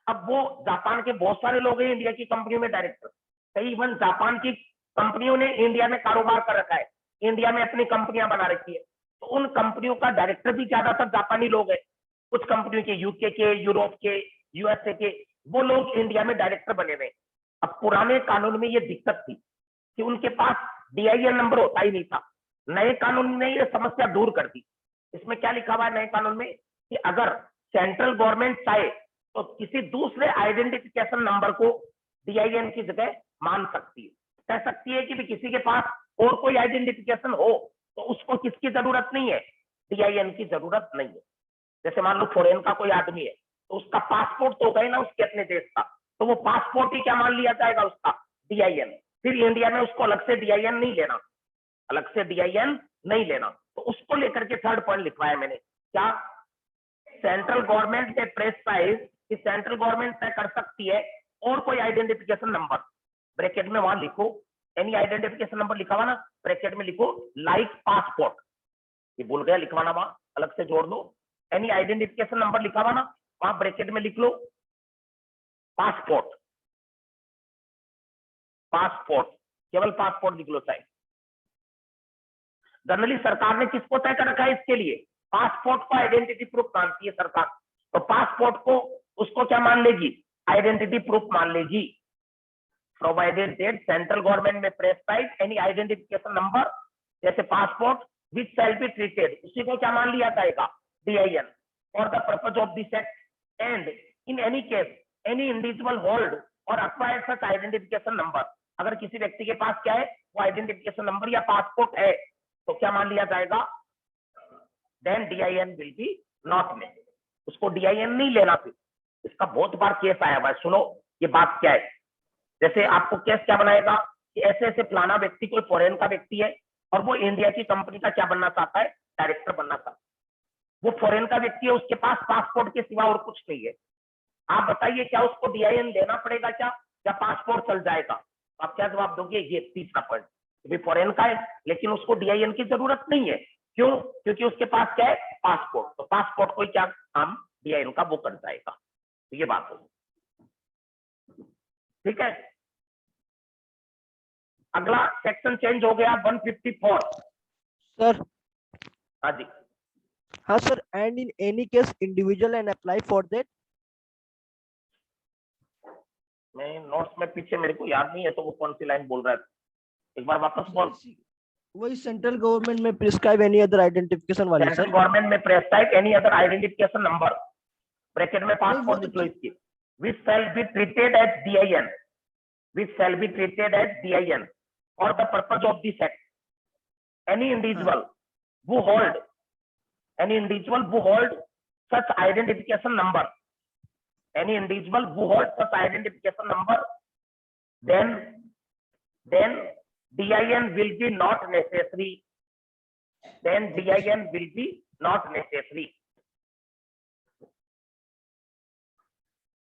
अब वो जापान के बहुत सारे लोग हैं इंडिया की कंपनियों में डायरेक्टर, कई इवन जापान की कंपनियों ने इंडिया में कारोबार कर रखा है, इंडिया में अपनी कंपनियां बना रखी है, तो उन कंपनियों का डायरेक्टर भी ज्यादातर जापानी लोग हैं। कुछ कंपनियों के यूके के, यूरोप के, USA के, वो लोग इंडिया में डायरेक्टर बने हुए। अब पुराने कानून में ये दिक्कत थी कि उनके पास DIN नंबर होता ही नहीं था। नए कानून ने ये समस्या दूर कर दी। इसमें क्या लिखा हुआ है नए कानून में कि अगर सेंट्रल गवर्नमेंट चाहे तो किसी दूसरे आइडेंटिफिकेशन नंबर को DIN की जगह मान सकती है, कह सकती है कि भी किसी के पास और कोई आइडेंटिफिकेशन हो तो उसको किसकी जरूरत नहीं है? DIN की जरूरत नहीं है। जैसे मान लो फॉरेन का कोई आदमी है तो उसका पासपोर्ट तो गए ना उसके अपने देश का, तो वो पासपोर्ट ही क्या मान लिया जाएगा? उसका DIN। फिर इंडिया में उसको अलग से DIN नहीं लेना, अलग से DIN नहीं लेना। तो उसको लेकर के थर्ड पॉइंट लिखवाया मैंने, क्या? सेंट्रल गवर्नमेंट ने प्रेस प्राइस कि सेंट्रल गवर्नमेंट तय कर सकती है और कोई आइडेंटिफिकेशन नंबर, ब्रैकेट में वहां लिखो एनी आइडेंटिफिकेशन नंबर लिखा हुआ ना, ब्रैकेट में लिखो लाइक पासपोर्ट, ये भूल गया लिखवाना, वहां अलग से जोड़ दो। एनी आइडेंटिफिकेशन नंबर लिखा हुआ ना, वहां ब्रैकेट में लिख लो पासपोर्ट, पासपोर्ट, केवल पासपोर्ट लिख लो साइड। जनरली सरकार ने किसको तय कर रखा है इसके लिए? पासपोर्ट को आइडेंटिटी प्रूफ मानती है सरकार, तो पासपोर्ट को उसको क्या मान लेगी? आइडेंटिटी प्रूफ मान लेगी। प्रोवाइडेड दैट सेंट्रल गवर्नमेंट में प्रेस्क्राइब एनी आइडेंटिफिकेशन नंबर जैसे passport which shall be treated, उसी को क्या मान लिया जाएगा? DIN for the purpose of this act and in any case any individual hold और अक्वायर सच आइडेंटिफिकेशन नंबर। अगर किसी व्यक्ति के पास क्या है, वो आइडेंटिफिकेशन नंबर या पासपोर्ट है, तो क्या मान लिया जाएगा? Then DIN will be not made, उसको DIN नहीं लेना। फिर इसका बहुत बार केस आया हुआ है, सुनो ये बात क्या है। जैसे आपको केस क्या बनाएगा कि ऐसे ऐसे फलाना व्यक्ति कोई फॉरेन का व्यक्ति है और वो इंडिया की कंपनी का क्या बनना चाहता है? डायरेक्टर बनना चाहता है। वो फॉरेन का व्यक्ति है, उसके पास पासपोर्ट के सिवा और कुछ नहीं है। आप बताइए क्या उसको DIN लेना पड़ेगा क्या, या पासपोर्ट चल जाएगा? आप क्या जवाब दोगे? ये तीसरा पॉइंट, भी फॉरेन का है लेकिन उसको DIN की जरूरत नहीं है। क्यों? क्योंकि उसके पास क्या है? पासपोर्ट। तो पासपोर्ट को क्या काम DIN का वो कर जाएगा। तो ये बात होगी, ठीक है। अगला सेक्शन चेंज हो गया 154। सर। हाँ जी, हाँ sir, and in any case individual and apply for that. मैं नोट्स में पीछे मेरे को याद नहीं है तो वो कौन सी लाइन बोल रहा है, एक बार वापस बोल। वही सेंट्रल गवर्नमेंट में प्रिस्क्राइब एनी अदर आइडेंटिफिकेशन वाली सेंट्रल सर। गवर्नमेंट में prescribe any other identification number, bracket में पासपोर्ट लिख लो इसकी, which shall be treated as DIN, which shall be treated as DIN for the purpose of this act. Any individual who hold, any individual who hold such identification number, any individual who hold such identification number, then DIN will be not necessary. Then DIN will be not necessary.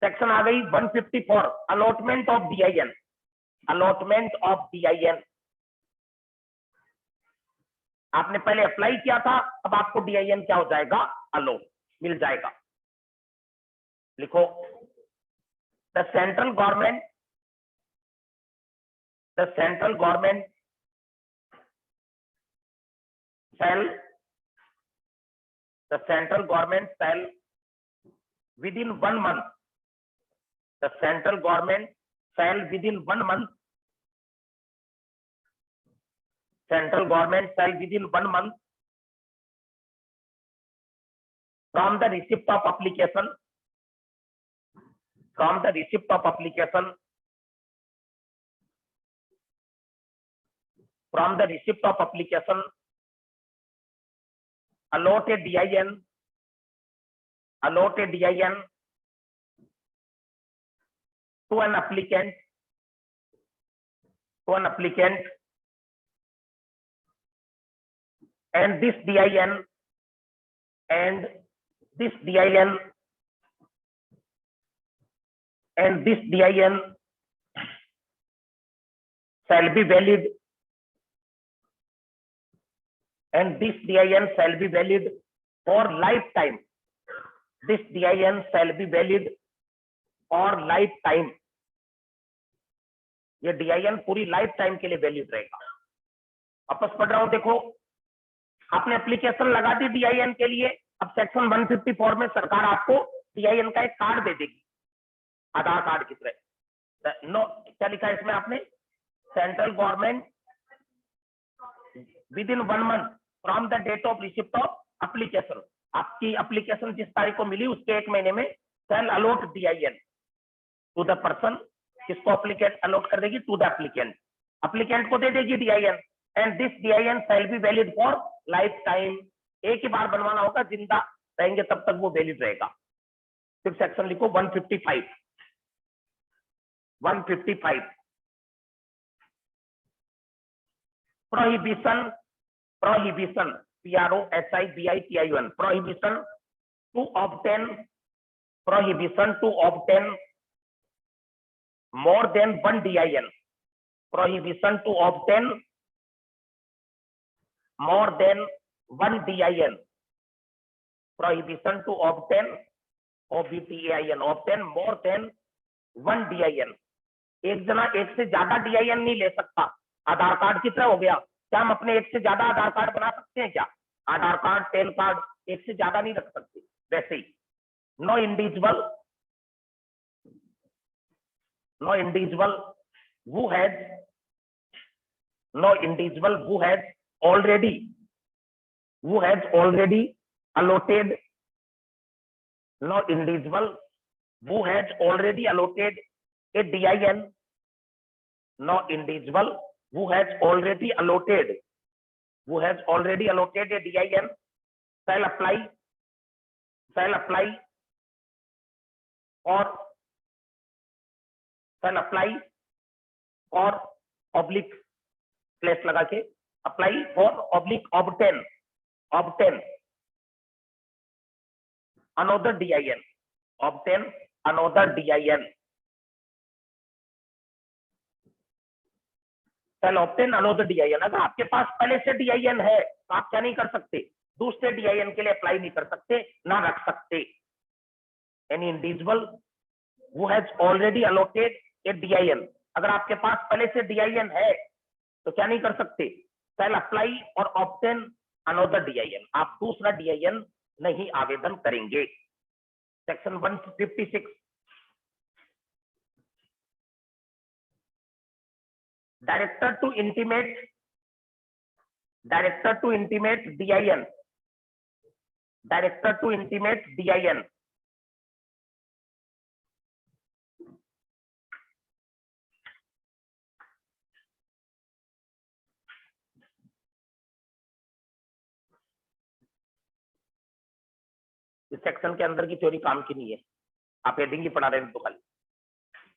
Section आ गई 154, allotment of DIN, allotment of DIN। आपने पहले apply किया था, अब आपको DIN क्या हो जाएगा? अलॉट मिल जाएगा। लिखो the central government shall within 1 month, the central government shall within 1 month, central government shall within 1 month from the receipt of application from the receipt of application, from the receipt of application, allot a DIN, allot a DIN to an applicant, and this DIN and this DIN and this DIN shall be valid, and this DIN shall be valid for lifetime. This DIN shall be valid for lifetime. ये DIN पूरी life time के लिए valid रहेगा। वापस पढ़ रहा हूं, देखो आपने एप्लीकेशन लगा दी DIN के लिए। अब सेक्शन 154 में सरकार आपको DIN का एक कार्ड दे देगी, आधार कार्ड की तरह। नो, क्या लिखा है इसमें आपने? Central government within 1 month from the date of receipt of application, आपकी एप्लीकेशन जिस तारीख को मिली उसके 1 महीने में shall allot DIN to the person, किसको एप्लीकेंट अलॉट कर देगी? टू द एप्लीकेंट, एप्लीकेंट को दे देगी DIN, and this DIN shall be valid for life time. एक ही बार बनवाना होगा, जिंदा रहेंगे तब तक वो वैलिड रहेगा। फिर सेक्शन लिखो 155, 155 prohibition, prohibition PROHIBITION, prohibition to obtain, prohibition to obtain more than 1 DIN, prohibition to obtain more than 1 DIN, prohibition to obtain OBTAIN, obtain more than 1 DIN। एक जना एक से ज्यादा DIN नहीं ले सकता, आधार कार्ड की तरह हो गया। क्या हम अपने एक से ज्यादा आधार कार्ड बना सकते हैं क्या? आधार कार्ड, पैन कार्ड एक से ज्यादा नहीं रख सकते। वैसे ही no individual, no individual who has, no individual who has already allotted, no individual who has already allotted a DIN, no individual who has already allotted a DIN shall apply or oblique place लगा के apply for oblique obtain another DIN, obtain another DIN, shall obtain another DIN। अगर आपके पास पहले से DIN है तो आप क्या नहीं कर सकते? दूसरे DIN के लिए अप्लाई नहीं कर सकते, ना रख सकते। Any individual who has already allotted a DIN, अगर आपके पास पहले से DIN है तो क्या नहीं कर सकते? shall apply or obtain another DIN, आप दूसरा DIN नहीं आवेदन करेंगे। Section 156, director to intimate DIN, director to intimate DIN, इस सेक्शन के अंदर की थ्योरी काम की नहीं है, आप हेडिंग ही पढ़ा रहे हैं तो खाली।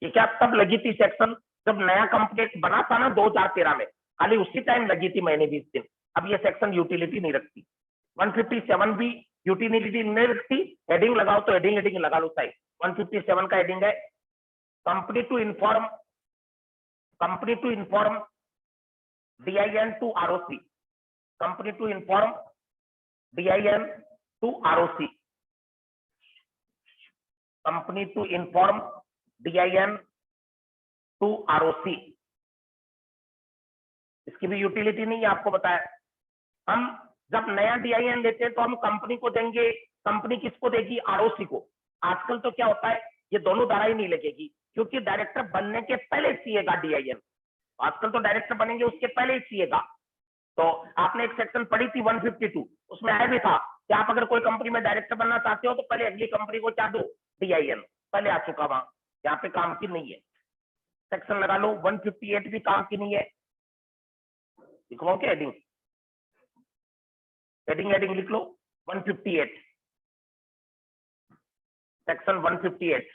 ये क्या तब लगी थी सेक्शन जब नया कंप्लीट बना था ना 2013 में, खाली उसी टाइम लगी थी, महीने 20 दिन। अब ये सेक्शन यूटिलिटी नहीं रखती। 157 भी यूटिलिटी नहीं रखती, हेडिंग लगाओ तो हेडिंग लगा लो साइड। 157 का हेडिंग है company to inform DIN to ROC, company to inform DIN to ROC, company to inform DIN to ROC। इसकी भी यूटिलिटी नहीं है, आपको बताया। हम जब नया DIN लेते हैं तो हम कंपनी को देंगे, कंपनी किसको देगी? ROC को। आजकल तो क्या होता है, ये दोनों धारा ही नहीं लगेगी, क्योंकि डायरेक्टर बनने के पहले सीएगा DIN। आजकल तो डायरेक्टर बनेंगे उसके पहले ही सीएगा। तो आपने एक सेक्शन पढ़ी थी 152, उसमें आया भी था कि आप अगर कोई कंपनी में डायरेक्टर बनना चाहते हो तो पहले अगली कंपनी को क्या दो? DIN। पहले आ चुका वहां। यहाँ पे काम की नहीं है, सेक्शन लगा लो। 158 भी काम की नहीं है, लिखवाओ क्या हेडिंग, हेडिंग लिख लो 158, सेक्शन 158।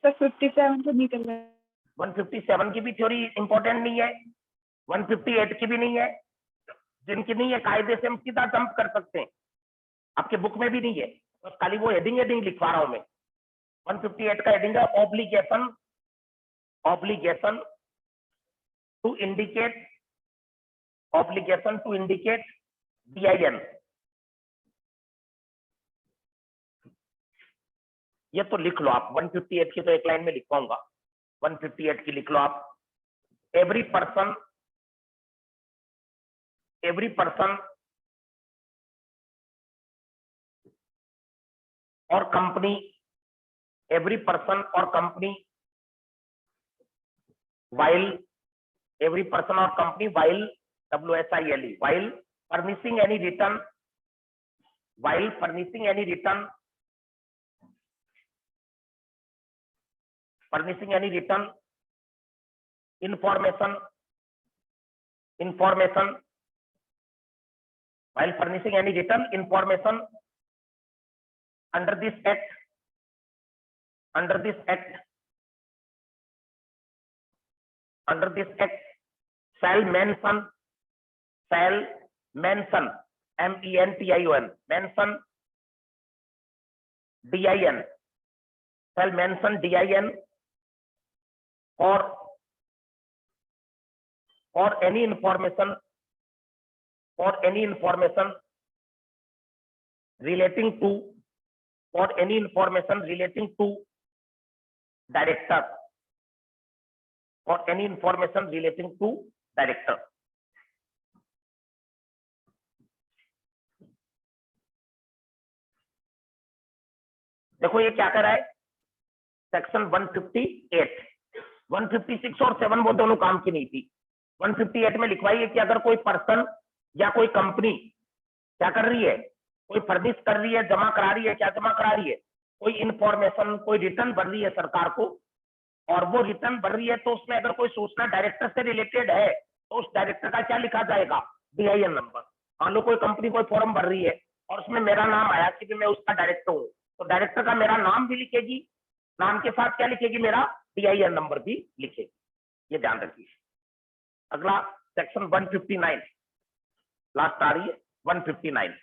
सर 57 तो निकल रहा है। 157 की भी थ्योरी इंपॉर्टेंट नहीं है, 158 की भी नहीं है। जिनकी नहीं है कायदे से हम सीधा जंप कर सकते हैं, आपके बुक में भी नहीं है, बस खाली वो हेडिंग लिखवा रहा हूं मैं। 158 का हेडिंग है ऑब्लिगेशन टू इंडिकेट DIN। ये तो लिख लो आप, 158 की तो एक लाइन में लिखवाऊंगा, 158 की लिख लो आप। एवरी पर्सन और company, while WSILE, while furnishing any written information under this act shall mention mention DIN, shall mention DIN or any information relating to director, देखो ये क्या कर रहा है, सेक्शन 158, 156 और 7 वो दोनों काम की नहीं थी। 158 में लिखवाइए कि अगर कोई पर्सन या कोई कंपनी क्या कर रही है, कोई फर्निश कर रही है, जमा करा रही है, क्या जमा करा रही है, कोई इंफॉर्मेशन, कोई रिटर्न भर रही है सरकार को, और वो रिटर्न भर रही है तो उसमें अगर कोई सूचना डायरेक्टर से रिलेटेड है तो उस डायरेक्टर का क्या लिखा जाएगा, DIN नंबर। मान लो कोई कंपनी कोई फॉर्म भर रही है और उसमें मेरा नाम आया कि मैं उसका डायरेक्टर हूँ, तो डायरेक्टर का मेरा नाम भी लिखेगी, नाम के साथ क्या लिखेगी, मेरा DIN नंबर भी लिखेगी, ये ध्यान रखिए। अगला सेक्शन 159, लास्ट आ रही है 159।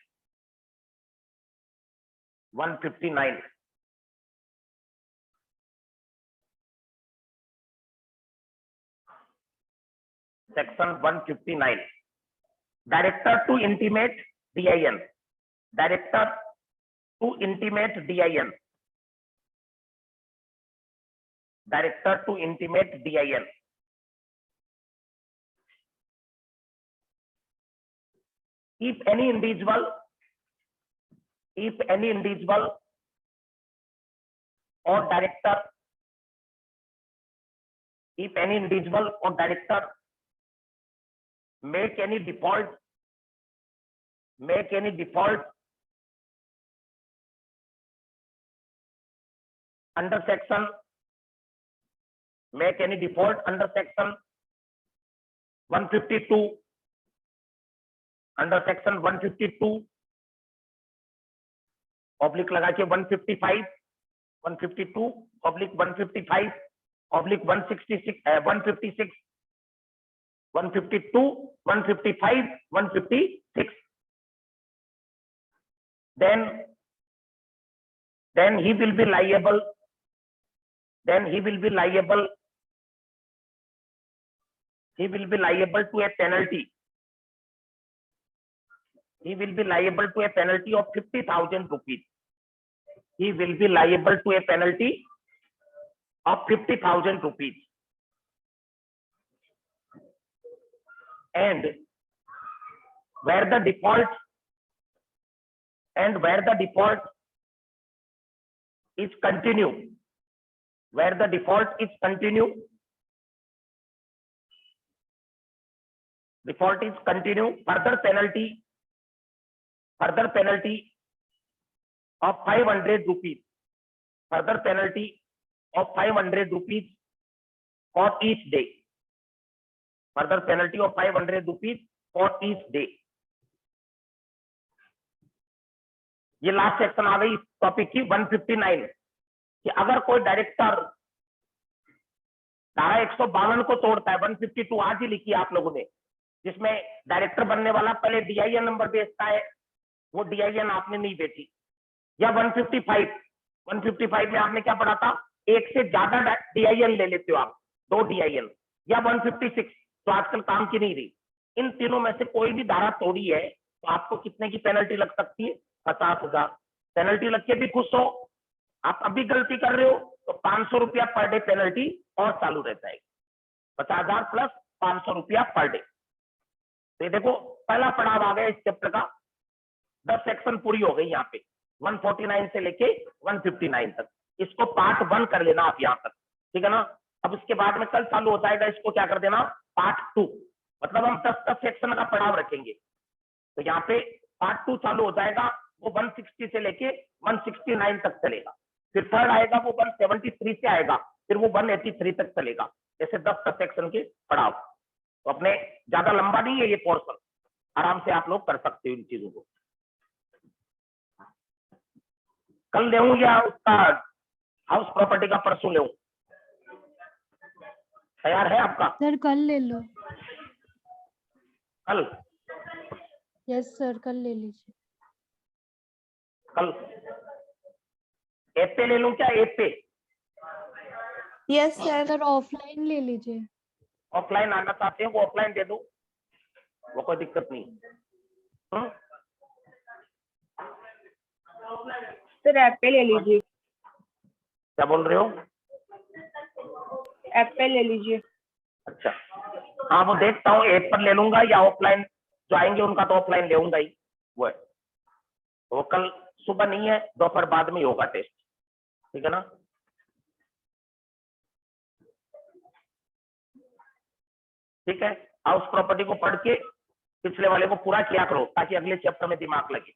Section 159, director to intimate DIN, if any individual or director make any default under section 152, oblique लगा के 155, 152 oblique 155 oblique 166, 156, 152, 155, 156, then he will be liable to a penalty. He will be liable to a penalty of 50,000 rupees. He will be liable to a penalty of 50,000 rupees. And where the default is continue, further penalty of 500 rupees, of 500 rupees for each day. Further penalty of 500 rupees for each day. ये last section आ गई इस topic की 159 कि अगर कोई director धारा 152 को तोड़ता है, 152 आज ही लिखी आप लोगों ने, जिसमें डायरेक्टर बनने वाला पहले DIN नंबर बेचता है, वो DIN आपने नहीं बेची, या 155 में आपने क्या पढ़ा था, एक से ज्यादा DIN ले लेते हो आप, 2 DIN, या 156 तो आजकल काम की नहीं रही, इन तीनों में से कोई भी धारा तोड़ी है तो आपको कितने की पेनल्टी लग सकती है? 50,000। पेनल्टी लग के भी खुश हो, आप अभी गलती कर रहे हो तो 500 रुपया पर डे पेनल्टी और चालू रहता है, 50,000 प्लस 500 रुपया पर डे। तो ये देखो पहला पड़ाव आ गया इस चैप्टर का, 10 सेक्शन पूरी हो गई यहाँ पे, 149 से लेके 159 तक। इसको पार्ट 1 कर लेना आप यहाँ तक, ठीक है ना। अब इसके बाद में कल चालू हो जाएगा, इसको क्या कर देना, पार्ट 2, मतलब हम 10 सेक्शन का पड़ाव रखेंगे। तो यहाँ पे पार्ट 2 चालू हो जाएगा, वो 160 से लेके 169 तक चलेगा। फिर थर्ड आएगा वो 173 से आएगा, फिर वो 183 तक चलेगा। जैसे 10 सेक्शन के पड़ाव, तो अपने ज्यादा लंबा नहीं है ये पोर्शन, आराम से आप लोग कर सकते हो इन चीजों को। कल ले या उसका हाउस प्रॉपर्टी का परसों ले? तैयार है आपका? सर कल ले लो। कल? यस सर कल ले लीजिए। कल ऐप पे ले लूं क्या? ऐप पे? Yes sir. सर ऑफलाइन ले लीजिए। ऑफलाइन आना चाहते हैं वो ऑफलाइन दे दो, वो कोई दिक्कत नहीं। सर ऐप पे ले लीजिए। क्या बोल रहे हो? ऐप पे ले लीजिए। अच्छा हाँ, वो देखता हूँ ऐप पर ले लूंगा या ऑफलाइन जो आएंगे उनका तो ऑफलाइन ले लूंगा ही। वो है, वो कल सुबह नहीं है, दोपहर बाद में ही होगा टेस्ट, ठीक है ना। ठीक है, हाउस प्रॉपर्टी को पढ़ के पिछले वाले को पूरा किया करो ताकि अगले चैप्टर में दिमाग लगे।